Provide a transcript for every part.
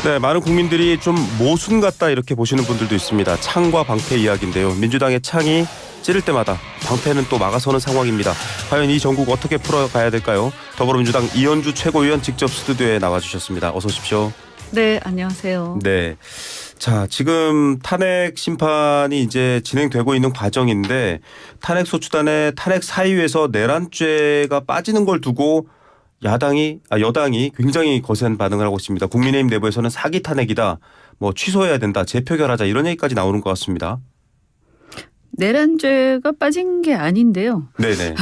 네, 많은 국민들이 좀 모순 같다 이렇게 보시는 분들도 있습니다. 창과 방패 이야기인데요. 민주당의 창이 찌를 때마다 방패는 또 막아서는 상황입니다. 과연 이 전국 어떻게 풀어가야 될까요? 더불어민주당 이현주 최고위원 직접 스튜디오에 나와주셨습니다. 어서 오십시오. 네, 안녕하세요. 네. 자, 지금 탄핵 심판이 이제 진행되고 있는 과정인데 탄핵소추단의 탄핵 사유에서 내란죄가 빠지는 걸 두고 여당이 굉장히 거센 반응을 하고 있습니다. 국민의힘 내부에서는 사기 탄핵이다, 뭐 취소해야 된다, 재표결하자 이런 얘기까지 나오는 것 같습니다. 내란죄가 빠진 게 아닌데요. 네네.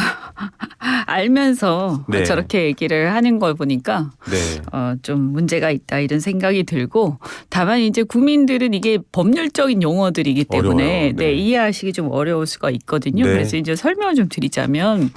알면서 네. 저렇게 얘기를 하는 걸 보니까 네. 좀 문제가 있다 이런 생각이 들고, 다만 이제 국민들은 이게 법률적인 용어들이기 때문에 어려워요. 네. 이해하시기 좀 어려울 수가 있거든요. 네. 그래서 이제 설명을 좀 드리자면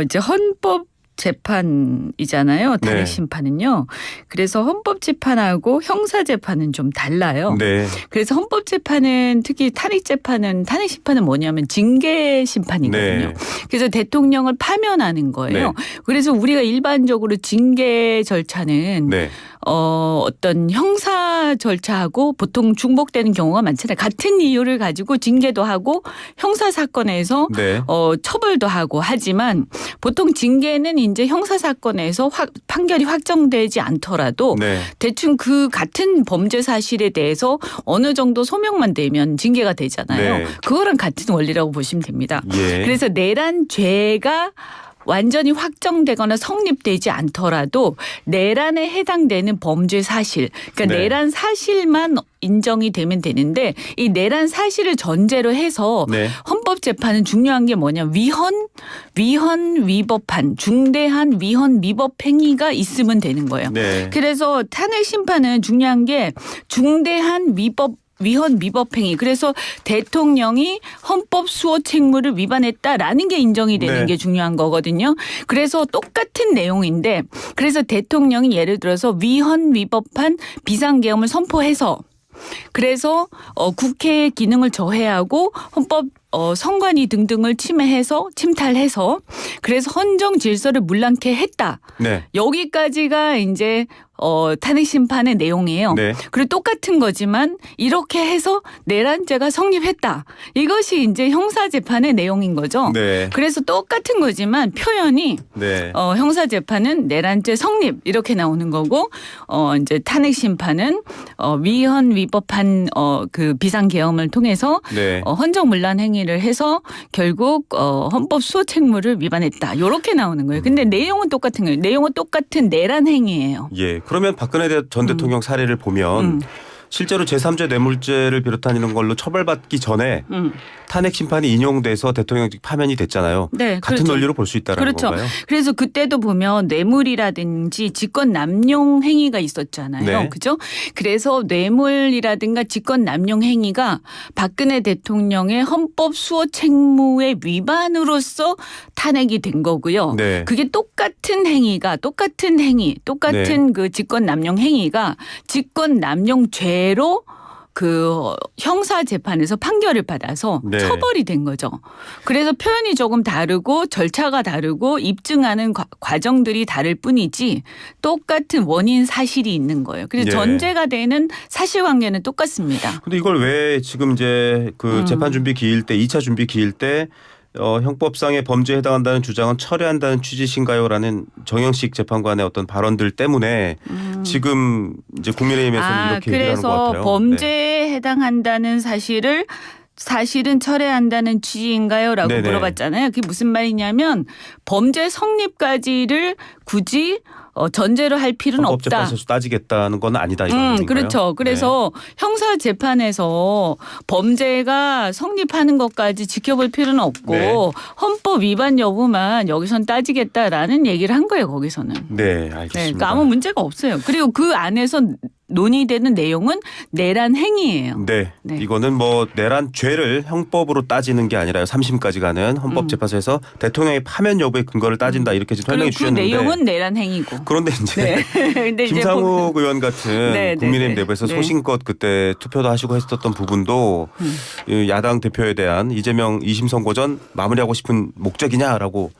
이제 헌법 재판이잖아요. 탄핵 네. 심판은요. 그래서 헌법재판하고 형사재판은 좀 달라요. 네. 그래서 헌법재판은 특히 탄핵 심판은 뭐냐면 징계 심판이거든요. 네. 그래서 대통령을 파면하는 거예요. 네. 그래서 우리가 일반적으로 징계 절차는 네. 어떤 형사 절차하고 보통 중복되는 경우가 많잖아요. 같은 이유를 가지고 징계도 하고 형사 사건에서 네. 처벌도 하고 하지만, 보통 징계는 이제 형사 사건에서 판결이 확정되지 않더라도 네. 대충 그 같은 범죄 사실에 대해서 어느 정도 소명만 되면 징계가 되잖아요. 네. 그거랑 같은 원리라고 보시면 됩니다. 예. 그래서 내란죄가 완전히 확정되거나 성립되지 않더라도 내란에 해당되는 범죄 사실, 그러니까 네. 내란 사실만 인정이 되면 되는데, 이 내란 사실을 전제로 해서 네. 헌법재판은 중요한 게 뭐냐, 위헌 위법한 중대한 위헌 위법 행위가 있으면 되는 거예요. 네. 그래서 탄핵 심판은 중요한 게 중대한 위헌 위법 행위. 그래서 대통령이 헌법 수호 책무를 위반했다라는 게 인정이 되는 네. 게 중요한 거거든요. 그래서 똑같은 내용인데, 그래서 대통령이 예를 들어서 위헌 위법한 비상계엄을 선포해서, 그래서 국회의 기능을 저해하고 헌법 선관위 등등을 침탈해서 그래서 헌정 질서를 문란케 했다. 네. 여기까지가 이제 탄핵 심판의 내용이에요. 네. 그리고 똑같은 거지만 이렇게 해서 내란죄가 성립했다. 이것이 이제 형사재판의 내용인 거죠. 네. 그래서 똑같은 거지만 표현이 네. 형사재판은 내란죄 성립 이렇게 나오는 거고, 이제 탄핵 심판은 위헌 위법한 그 비상계엄을 통해서 네. 헌정문란 행위를 해서 결국 헌법 수호 책무를 위반했다. 이렇게 나오는 거예요. 근데 내용은 똑같은 거예요. 내용은 똑같은 내란 행위예요. 예. 그러면 박근혜 전 대통령 사례를 보면 실제로 제3제 뇌물죄를 비롯한 이런 걸로 처벌받기 전에 탄핵 심판이 인용돼서 대통령직 파면이 됐잖아요. 네, 같은 그렇죠. 논리로 볼 수 있다는 그렇죠. 건가요? 그래서 그때도 보면 뇌물이라든지 직권 남용 행위가 있었잖아요. 네. 그죠? 그래서 뇌물이라든가 직권 남용 행위가 박근혜 대통령의 헌법 수호 책무의 위반으로서 탄핵이 된 거고요. 네. 그게 똑같은 그 직권 남용 행위가 직권 남용죄로 그 형사 재판에서 판결을 받아서 네. 처벌이 된 거죠. 그래서 표현이 조금 다르고 절차가 다르고 입증하는 과정들이 다를 뿐이지 똑같은 원인 사실이 있는 거예요. 그래서 예. 전제가 되는 사실관계는 똑같습니다. 근데 이걸 왜 지금 이제 그 재판 준비 기일 때 2차 준비 기일 때 형법상의 범죄에 해당한다는 주장은 철회한다는 취지신가요라는 정영식 재판관의 어떤 발언들 때문에 지금 이제 국민의힘에서는 이렇게 얘기를 하는 것 같아요. 그래서 범죄에 해당한다는 사실은 철회한다는 취지인가요? 라고 네네. 물어봤잖아요. 그게 무슨 말이냐면 범죄 성립까지를 굳이 전제로 할 필요는 없다. 헌법재판소에서 따지겠다는 건 아니다 이런 의미인가요? 그렇죠. 그래서 형사 재판에서 범죄가 성립하는 것까지 지켜볼 필요는 없고 네. 헌법 위반 여부만 여기선 따지겠다라는 얘기를 한 거예요. 거기서는. 네, 알겠습니다. 그러니까 아무 문제가 없어요. 그리고 그 안에서 논의되는 내용은 내란 행위예요. 네. 네. 이거는 뭐 내란 죄를 형법으로 따지는 게 아니라요. 3심까지 가는 헌법재판소에서 대통령의 파면 여부의 근거를 따진다 이렇게 지금 설명해 그 주셨는데 내용은 내란 행위고. 그런데 이제 근데 이제 김상욱 의원 같은 네, 네, 국민의힘 네. 내부에서 네. 소신껏 그때 투표도 하시고 했었던 부분도 이 야당 대표에 대한 이재명 2심 선고 전 마무리하고 싶은 목적이냐라고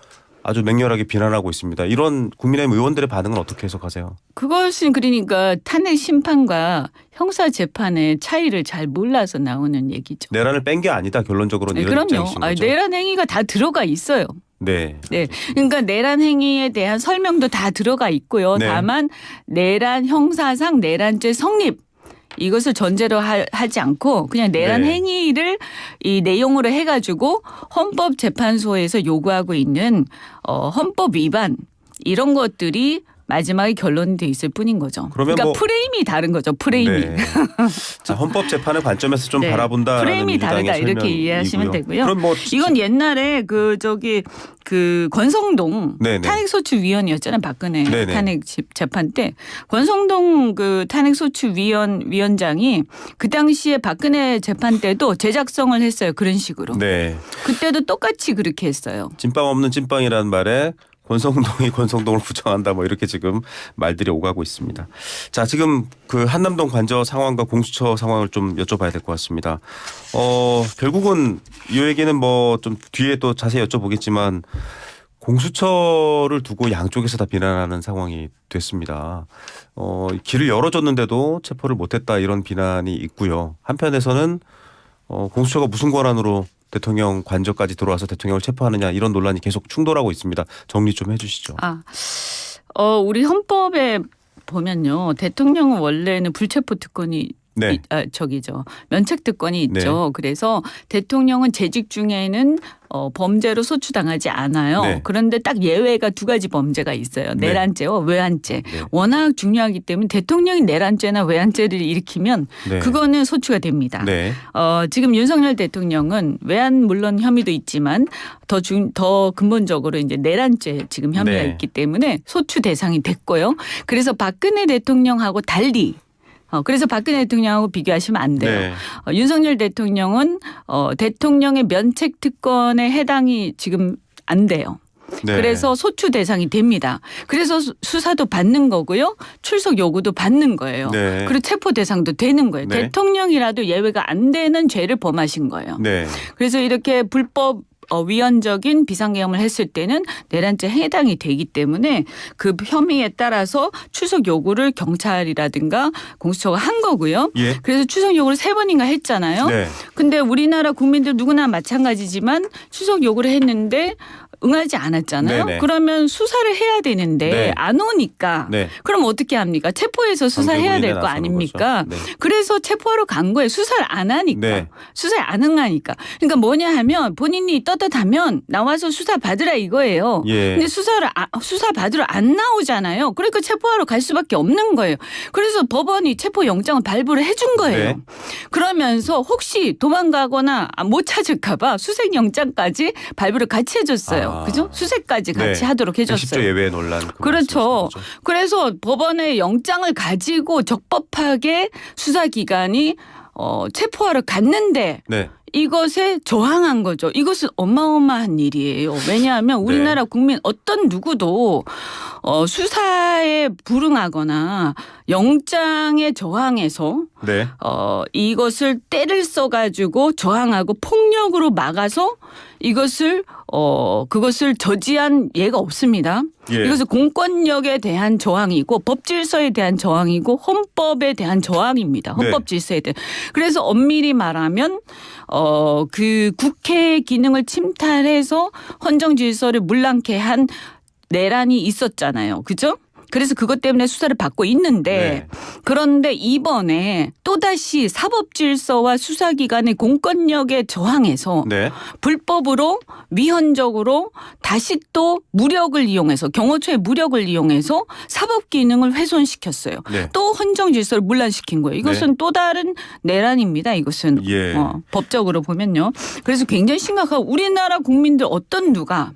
아주 맹렬하게 비난하고 있습니다. 이런 국민의힘 의원들의 반응은 어떻게 해석하세요? 그것은 그러니까 탄핵 심판과 형사 재판의 차이를 잘 몰라서 나오는 얘기죠. 내란을 뺀 게 아니다. 결론적으로는 네, 이런 그럼요. 입장이신 거죠. 내란 행위가 다 들어가 있어요. 네. 네, 그러니까 내란 행위에 대한 설명도 다 들어가 있고요. 네. 다만 내란 형사상 내란죄 성립 이것을 전제로 하지 않고 그냥 내란 네. 행위를 이 내용으로 해가지고 헌법재판소에서 요구하고 있는 헌법 위반 이런 것들이 마지막에 결론이 돼 있을 뿐인 거죠. 그러면 그러니까 뭐- 프레임이 다른 거죠. 프레임이. 네. 자, 헌법 재판의 관점에서 좀 네. 바라본다라는 프레임이 민주당의 다르다 이렇게 설명이고요. 이해하시면 되고요. 그럼 뭐 이건 옛날에 그 권성동 네네. 탄핵소추위원이었잖아요. 박근혜 네네. 탄핵 재판 때 권성동 그 탄핵소추위원장이 그 당시에 박근혜 재판 때도 제작성을 했어요. 그런 식으로. 네. 그때도 똑같이 그렇게 했어요. 찐빵 없는 찐빵이라는 말에 권성동이 권성동을 부정한다 뭐 이렇게 지금 말들이 오가고 있습니다. 자, 지금 그 한남동 관저 상황과 공수처 상황을 좀 여쭤봐야 될 것 같습니다. 결국은 이 얘기는 뭐 좀 뒤에 또 자세히 여쭤보겠지만 공수처를 두고 양쪽에서 다 비난하는 상황이 됐습니다. 길을 열어줬는데도 체포를 못했다 이런 비난이 있고요. 한편에서는 공수처가 무슨 권한으로 대통령 관저까지 들어와서 대통령을 체포하느냐 이런 논란이 계속 충돌하고 있습니다. 정리 좀 해주시죠. 우리 헌법에 보면요. 대통령은 원래는 불체포 특권이 네. 면책 특권이 있죠. 그래서 대통령은 재직 중에는 범죄로 소추당하지 않아요. 네. 그런데 딱 예외가 두 가지 범죄가 있어요. 네. 내란죄와 외환죄. 네. 워낙 중요하기 때문에 대통령이 내란죄나 외환죄를 일으키면 네. 그거는 소추가 됩니다. 네. 지금 윤석열 대통령은 외환 물론 혐의도 있지만 더 근본적으로 이제 내란죄 지금 혐의가 네. 있기 때문에 소추 대상이 됐고요. 그래서 박근혜 대통령하고 달리 그래서 박근혜 대통령하고 비교하시면 안 돼요. 네. 윤석열 대통령은 대통령의 면책 특권에 해당이 지금 안 돼요. 네. 그래서 소추 대상이 됩니다. 그래서 수사도 받는 거고요. 출석 요구도 받는 거예요. 네. 그리고 체포 대상도 되는 거예요. 네. 대통령이라도 예외가 안 되는 죄를 범하신 거예요. 네. 그래서 이렇게 불법 위헌적인 비상계엄을 했을 때는 내란죄 해당이 되기 때문에 그 혐의에 따라서 출석 요구를 경찰이라든가 공수처가 한 거고요. 예. 그래서 출석 요구를 3번인가 했잖아요. 네. 근데 우리나라 국민들 누구나 마찬가지지만 출석 요구를 했는데 응하지 않았잖아요. 네네. 그러면 수사를 해야 되는데 네. 안 오니까 네. 그럼 어떻게 합니까? 체포해서 수사해야 될 거 나서는 아닙니까? 거죠. 네. 그래서 체포하러 간 거예요. 수사를 안 하니까. 네. 수사에 안 응하니까. 그러니까 뭐냐 하면 본인이 떳떳하면 나와서 수사 받으라 이거예요. 예. 근데 수사 받으러 안 나오잖아요. 그러니까 체포하러 갈 수밖에 없는 거예요. 그래서 법원이 체포 영장을 발부를 해준 거예요. 네. 그러면서 혹시 도망가거나 못 찾을까 봐 수색 영장까지 발부를 같이 해줬어요. 그죠? 수색까지 같이 네. 하도록 110조 해줬어요. 예외 논란. 그거 그렇죠. 말씀하시는 거죠. 그래서 법원의 영장을 가지고 적법하게 수사기관이 체포하러 갔는데 네. 이것에 저항한 거죠. 이것은 어마어마한 일이에요. 왜냐하면 우리나라 국민 어떤 누구도 수사에 불응하거나 영장에 저항해서 네. 이것을 때를 써가지고 저항하고 폭력으로 막아서 그것을 저지한 예가 없습니다. 예. 이것은 공권력에 대한 저항이고 법 질서에 대한 저항이고 헌법에 대한 저항입니다. 헌법 질서에 대한. 그래서 엄밀히 말하면 그 국회의 기능을 침탈해서 헌정 질서를 물랑케 한 내란이 있었잖아요. 그죠? 그래서 그것 때문에 수사를 받고 있는데 그런데 이번에 또다시 사법질서와 수사기관의 공권력에 저항해서 네. 불법으로 위헌적으로 다시 또 무력을 이용해서 경호처의 무력을 이용해서 사법기능을 훼손시켰어요. 네. 또 헌정질서를 문란시킨 거예요. 이것은 또 다른 내란입니다. 이것은 예. 법적으로 보면요. 그래서 굉장히 심각하고 우리나라 국민들 어떤 누가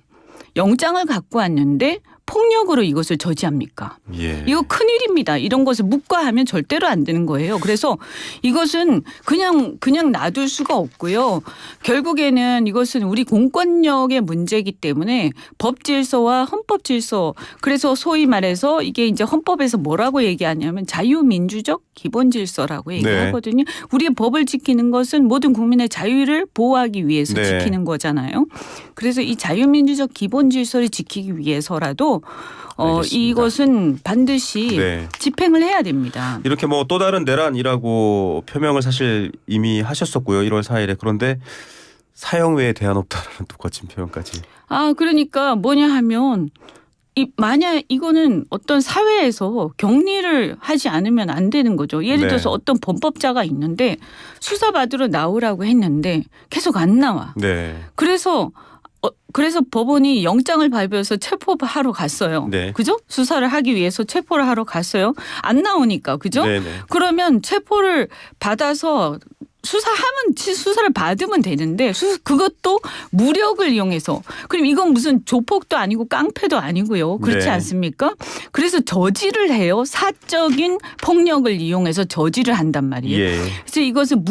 영장을 갖고 왔는데 폭력으로 이것을 저지합니까? 예. 이거 큰일입니다. 이런 것을 묵과하면 절대로 안 되는 거예요. 그래서 이것은 그냥 놔둘 수가 없고요. 결국에는 이것은 우리 공권력의 문제이기 때문에 법질서와 헌법질서, 그래서 소위 말해서 이게 이제 헌법에서 뭐라고 얘기하냐면 자유민주적 기본질서라고 얘기하거든요. 우리의 법을 지키는 것은 모든 국민의 자유를 보호하기 위해서 네. 지키는 거잖아요. 그래서 이 자유민주적 기본질서를 지키기 위해서라도 알겠습니다. 이것은 반드시 네. 집행을 해야 됩니다. 이렇게 뭐 또 다른 내란이라고 표명을 사실 이미 하셨었고요. 1월 4일에. 그런데 사형 외에 대안 없다라는 또 거친 표현까지. 그러니까 뭐냐 하면 만약 이거는 어떤 사회에서 격리를 하지 않으면 안 되는 거죠. 예를 네. 들어서 어떤 범법자가 있는데 수사받으러 나오라고 했는데 계속 안 나와. 네. 그래서 법원이 영장을 발부해서 체포하러 갔어요. 네. 그죠? 수사를 하기 위해서 체포를 하러 갔어요. 안 나오니까. 그죠? 네네. 그러면 체포를 받아서 수사를 받으면 되는데 그것도 무력을 이용해서, 그럼 이건 무슨 조폭도 아니고 깡패도 아니고요. 그렇지 네. 않습니까? 그래서 저지를 해요. 사적인 폭력을 이용해서 저지를 한단 말이에요. 예. 그래서 이것은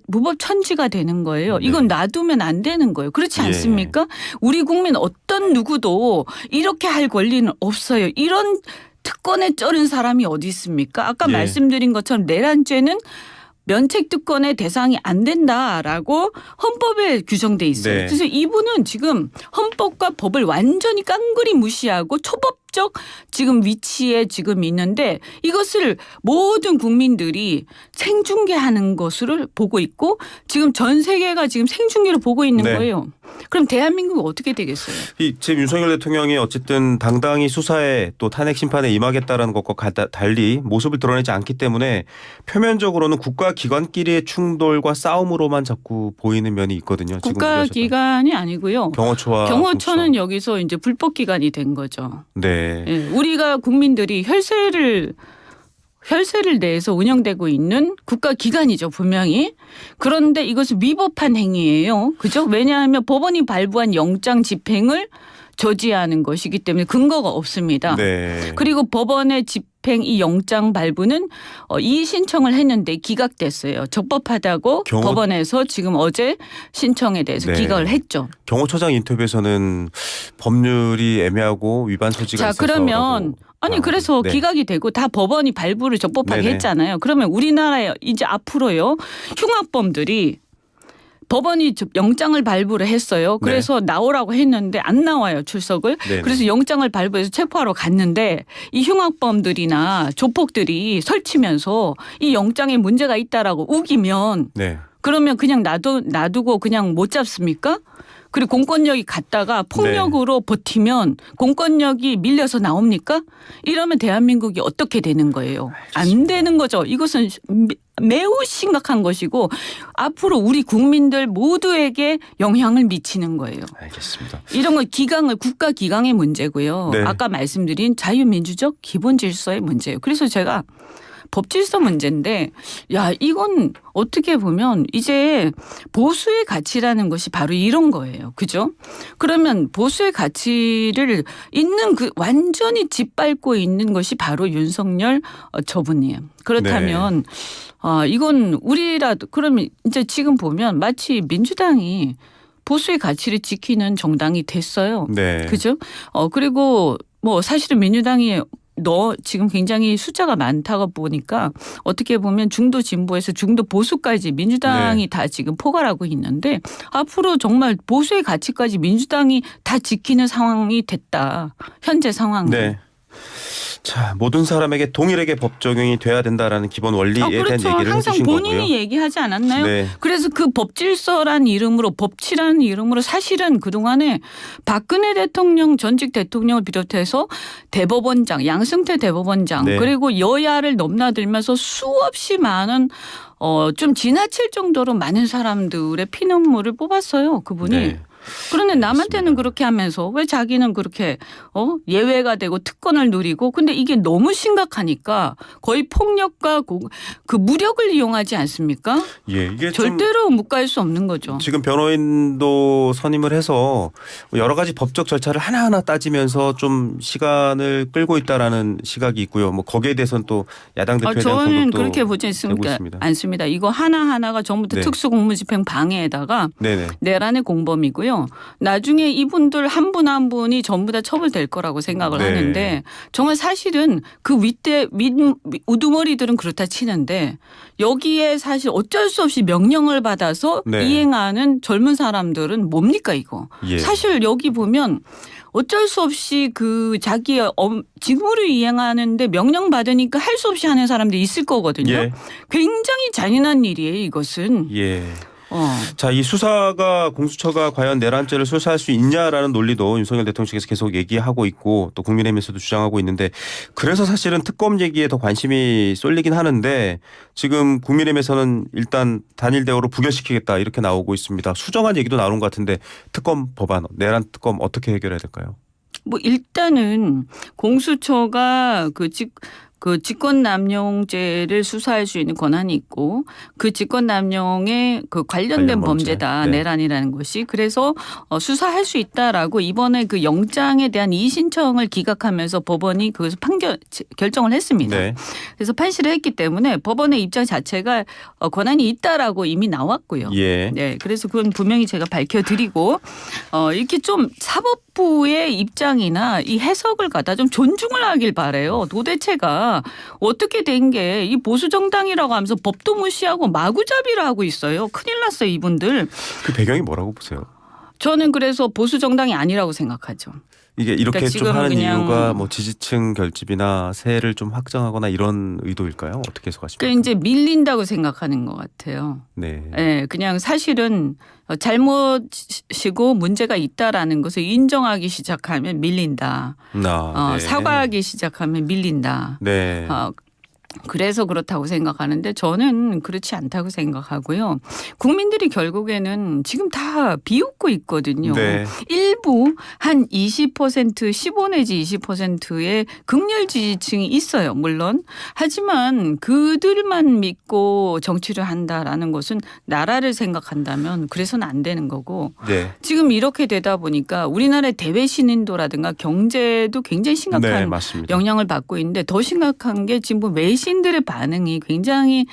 무법천지가 되는 거예요. 네. 이건 놔두면 안 되는 거예요. 그렇지 예. 않습니까? 우리 국민 어떤 누구도 이렇게 할 권리는 없어요. 이런 특권에 쩔은 사람이 어디 있습니까? 아까 예. 말씀드린 것처럼 내란죄는 면책특권의 대상이 안 된다라고 헌법에 규정돼 있어요. 네. 그래서 이분은 지금 헌법과 법을 완전히 깡그리 무시하고 초법적 지금 위치에 지금 있는데 이것을 모든 국민들이 생중계하는 것을 보고 있고 지금 전 세계가 지금 생중계로 보고 있는 네. 거예요. 그럼 대한민국이 어떻게 되겠어요? 지금 윤석열 대통령이 어쨌든 당당히 수사에 또 탄핵 심판에 임하겠다라는 것과 달리 모습을 드러내지 않기 때문에 표면적으로는 국가기관끼리의 충돌과 싸움으로만 자꾸 보이는 면이 있거든요. 지금 국가기관이 아니고요. 경호처와 경호처는 국서. 여기서 이제 불법기관이 된 거죠. 네. 예, 우리가 국민들이 혈세를 내서 운영되고 있는 국가기관이죠, 분명히. 그런데 이것은 위법한 행위예요. 그죠? 왜냐하면 법원이 발부한 영장 집행을 저지하는 것이기 때문에 근거가 없습니다. 네. 그리고 법원의 집행 이 영장 발부는 이의 신청을 했는데 기각됐어요. 적법하다고 법원에서 지금 어제 신청에 대해서 네. 기각을 했죠. 경호처장 인터뷰에서는 법률이 애매하고 위반 소지가 있어서. 그러면 그래서 네. 기각이 되고 다 법원이 발부를 적법하게 네네. 했잖아요. 그러면 우리나라에 이제 앞으로요. 흉악범들이 법원이 영장을 발부를 했어요. 그래서 나오라고 했는데 안 나와요, 출석을. 네네. 그래서 영장을 발부해서 체포하러 갔는데 이 흉악범들이나 조폭들이 설치면서 이 영장에 문제가 있다라고 우기면 네. 그러면 그냥 놔두고 그냥 못 잡습니까? 그리고 공권력이 갔다가 폭력으로 버티면 공권력이 밀려서 나옵니까? 이러면 대한민국이 어떻게 되는 거예요? 안 되는 거죠. 이것은 매우 심각한 것이고 앞으로 우리 국민들 모두에게 영향을 미치는 거예요. 알겠습니다. 이런 건 국가기강의 문제고요. 네. 아까 말씀드린 자유민주적 기본질서의 문제예요. 그래서 제가 법질서 문제인데 이건 어떻게 보면 이제 보수의 가치라는 것이 바로 이런 거예요. 그죠? 그러면 보수의 가치를 완전히 짓밟고 있는 것이 바로 윤석열 저분이에요. 그렇다면 이건 그러면 이제 지금 보면 마치 민주당이 보수의 가치를 지키는 정당이 됐어요. 네. 그죠? 그리고 사실은 민주당이 지금 굉장히 숫자가 많다고 보니까 어떻게 보면 중도 진보에서 중도 보수까지 민주당이 다 지금 포괄하고 있는데 앞으로 정말 보수의 가치까지 민주당이 다 지키는 상황이 됐다. 현재 상황은. 네. 자, 모든 사람에게 동일하게 법 적용이 돼야 된다라는 기본 원리에 대한 그렇죠. 얘기를 항상 해주신 본인이 거고요. 얘기하지 않았나요? 네. 그래서 그 법질서란 이름으로 법치라는 이름으로 사실은 그동안에 박근혜 대통령 전직 대통령을 비롯해서 대법원장 양승태 대법원장 네. 그리고 여야를 넘나들면서 수없이 많은 좀 지나칠 정도로 많은 사람들의 피눈물을 뽑았어요. 그분이. 네. 그런데 남한테는 알겠습니다. 그렇게 하면서 왜 자기는 그렇게 예외가 되고 특권을 누리고 근데 이게 너무 심각하니까 거의 폭력과 그 무력을 이용하지 않습니까? 예, 이게 좀 절대로 묵과할 수 없는 거죠. 지금 변호인도 선임을 해서 여러 가지 법적 절차를 하나하나 따지면서 좀 시간을 끌고 있다라는 시각이 있고요. 뭐 거기에 대해서는 또 야당 대표에 대한 저는 공격도 그렇게 보지 되고 있습니다. 않습니다. 이거 하나하나가 전부 다 네. 특수공무집행 방해에다가 네네. 내란의 공범이고요. 나중에 이분들 한 분 한 분이 전부 다 처벌될 거라고 생각을 네. 하는데 정말 사실은 그 윗대 우두머리들은 그렇다 치는데 여기에 사실 어쩔 수 없이 명령을 받아서 네. 이행하는 젊은 사람들은 뭡니까 이거. 예. 사실 여기 보면 어쩔 수 없이 그 자기의 직무를 이행하는데 명령 받으니까 할 수 없이 하는 사람들이 있을 거거든요. 예. 굉장히 잔인한 일이에요 이것은. 예. 어. 자, 이 수사가 공수처가 과연 내란죄를 수사할 수 있냐라는 논리도 윤석열 대통령 측에서 계속 얘기하고 있고 또 국민의힘에서도 주장하고 있는데 그래서 사실은 특검 얘기에 더 관심이 쏠리긴 하는데 지금 국민의힘에서는 일단 단일 대우로 부결시키겠다 이렇게 나오고 있습니다. 수정안 얘기도 나오는 것 같은데 특검 법안 내란 특검 어떻게 해결해야 될까요? 뭐 일단은 공수처가 그 직권남용죄를 수사할 수 있는 권한이 있고 그 직권남용에 그 관련된 관련 범죄. 범죄다 네. 내란이라는 것이 그래서 수사할 수 있다라고 이번에 그 영장에 대한 이의 신청을 기각하면서 법원이 그것을 결정을 했습니다. 네. 그래서 판시를 했기 때문에 법원의 입장 자체가 권한이 있다라고 이미 나왔고요. 예. 네, 그래서 그건 분명히 제가 밝혀드리고 이렇게 좀 사법부의 입장이나 이 해석을 갖다 좀 존중을 하길 바래요. 도대체가 어떻게 된 게 이 보수 정당이라고 하면서 법도 무시하고 마구잡이를 하고 있어요. 큰일 났어요, 이분들. 그 배경이 뭐라고 보세요? 저는 그래서 보수 정당이 아니라고 생각하죠. 이게 이렇게 그러니까 좀 지금 하는 그냥 이유가 뭐 지지층 결집이나 세를 좀 확장하거나 이런 의도일까요? 어떻게 해석하십니까? 그 이제 밀린다고 생각하는 것 같아요. 네. 네, 그냥 사실은 잘못이고 문제가 있다라는 것을 인정하기 시작하면 밀린다. 네. 사과하기 시작하면 밀린다. 네. 그래서 그렇다고 생각하는데 저는 그렇지 않다고 생각하고요. 국민들이 결국에는 지금 다 비웃고 있거든요. 네. 일부 한 20% 15 내지 20%의 극렬 지지층이 있어요. 물론. 하지만 그들만 믿고 정치를 한다라는 것은 나라를 생각한다면 그래서는 안 되는 거고 네. 지금 이렇게 되다 보니까 우리나라의 대외 신인도라든가 경제도 굉장히 심각한 네, 맞습니다. 영향을 받고 있는데 더 심각한 게 지금 외신들의 반응이 굉장히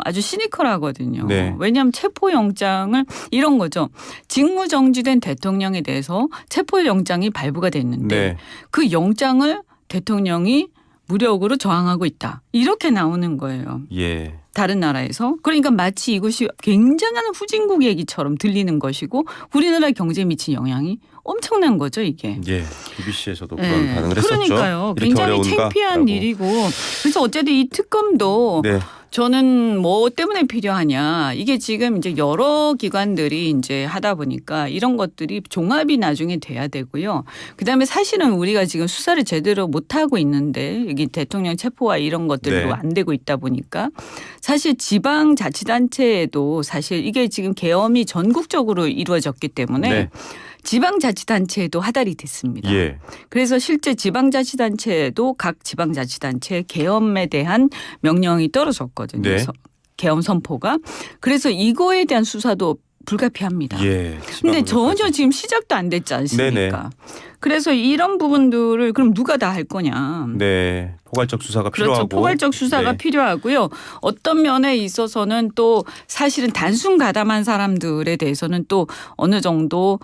아주 시니컬하거든요. 네. 왜냐하면 체포영장을 이런 거죠. 직무정지된 대통령에 대해서 체포영장이 발부가 됐는데 네. 그 영장을 대통령이 무력으로 저항하고 있다. 이렇게 나오는 거예요. 예. 다른 나라에서. 그러니까 마치 이것이 굉장한 후진국 얘기처럼 들리는 것이고 우리나라 경제에 미친 영향이 엄청난 거죠 이게. 예. BBC에서도 그런 네. 반응을 했었죠. 그러니까요. 이렇게 굉장히 어려운가? 창피한 라고. 일이고 그래서 어쨌든 이 특검도 네. 저는 뭐 때문에 필요하냐. 이게 지금 이제 여러 기관들이 이제 하다 보니까 이런 것들이 종합이 나중에 돼야 되고요. 그다음에 사실은 우리가 지금 수사를 제대로 못 하고 있는데 여기 대통령 체포와 이런 것들로 네. 안 되고 있다 보니까 사실 지방자치단체에도 사실 이게 지금 계엄이 전국적으로 이루어졌기 때문에 네. 지방자치단체에도 하달이 됐습니다. 예. 그래서 실제 지방자치단체에도 각 지방자치단체 계엄에 대한 명령이 떨어졌거든요. 네. 그래서 계엄 선포가. 그래서 이거에 대한 수사도 불가피합니다. 예. 근데 지방으로까지. 전혀 지금 시작도 안 됐지 않습니까? 네네. 그래서 이런 부분들을 그럼 누가 다 할 거냐. 네. 포괄적 수사가 그렇죠. 필요하고. 포괄적 수사가 네. 필요하고요. 어떤 면에 있어서는 또 사실은 단순 가담한 사람들에 대해서는 또 어느 정도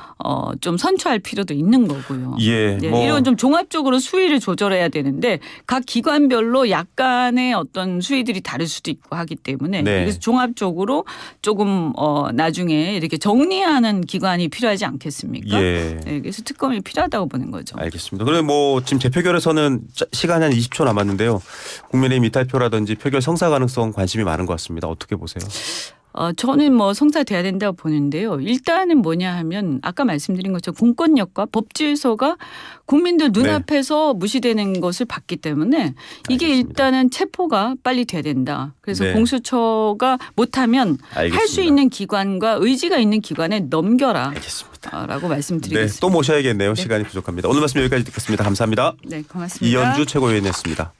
좀 선처할 필요도 있는 거고요. 예. 네, 뭐 이런 좀 종합적으로 수위를 조절해야 되는데 각 기관별로 약간의 어떤 수위들이 다를 수도 있고 하기 때문에 네. 그래서 종합적으로 조금 나중에 이렇게 정리하는 기관이 필요하지 않겠습니까? 예. 네, 그래서 특검이 필요하다고 보는 거죠. 알겠습니다. 그럼 뭐 지금 재표결에서는 시간이 한 20초 남았는데요. 국민의힘 이탈표라든지 표결 성사 가능성 관심이 많은 것 같습니다. 어떻게 보세요? 저는 뭐 성사돼야 된다고 보는데요. 일단은 뭐냐 하면 아까 말씀드린 것처럼 공권력과 법질서가 국민들 눈앞에서 무시되는 것을 봤기 때문에 이게 알겠습니다. 일단은 체포가 빨리 돼야 된다. 그래서 네. 공수처가 못하면 할 수 알겠습니다. 있는 기관과 의지가 있는 기관에 넘겨라. 알겠습니다. 라고 네, 말씀드리겠습니다. 또 모셔야겠네요. 시간이 부족합니다. 오늘 말씀 여기까지 듣겠습니다. 감사합니다. 네, 고맙습니다. 이현주 최고위원이었습니다.